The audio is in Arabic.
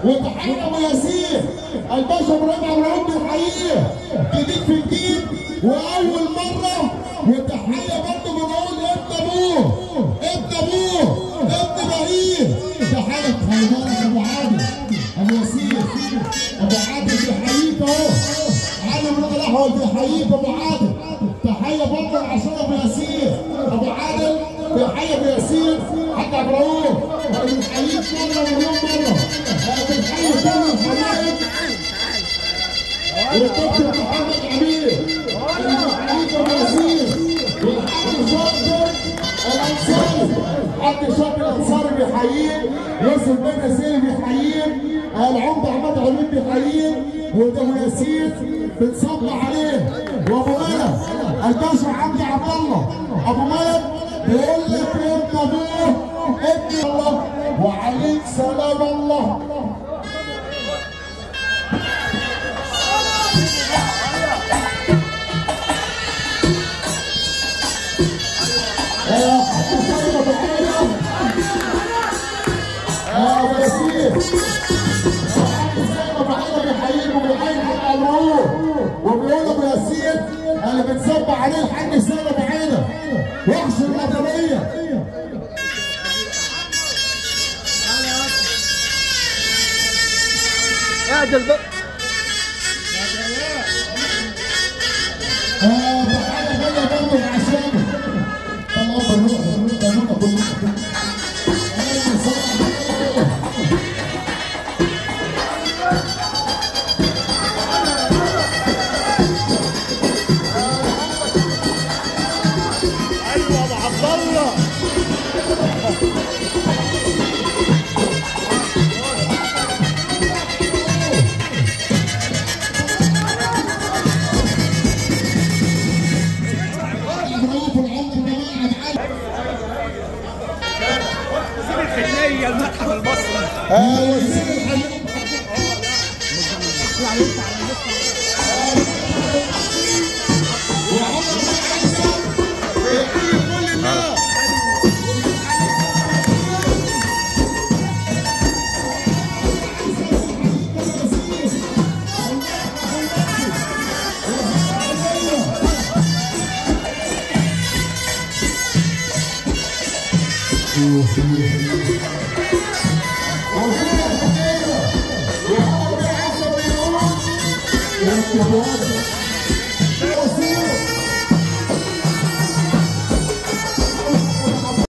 وتحية ابو ياسين الباشا ابراهيم عبد الرؤوف بيحييه جديد في جديد واول مره. وتحيه برضه بنقول ابن ابوه ابن ابراهيم. تحيه بالك ابو عادل ابو ياسين ابو عادل بيحييك اهو. علي بن الاحول بيحييك ابو عادل. تحيه برضه عشان ابو ياسين ابو عادل بيحيي ابو ياسين حتى عبد الرؤوف بنحييك مره مليون مره. بنحيي كل الحبايب والكابتن محمد امير بنحييك ابو ياسين والحاج شاطر الانصاري. حاج شاطر الانصاري بيحييك. يوسف بن ياسين بيحييك. العمده احمد علوم بيحييك. وده ابو ياسين بنصب عليه. وابو ملك الباشا عبد الله ابو ملك بيقول لك ابن ابوه ابن الله وعليك سلام الله. ابو ياسين ابو حيدر بيحييك وبيحيي الروح وبيقول ابو ياسين اللي بتصب عليه الحاج سيد ابو حيدر وحش الوطنيه. اعدل بقى. تحيه جايه برضه عشانه. الله بالروح المتحف المصري. Yeah.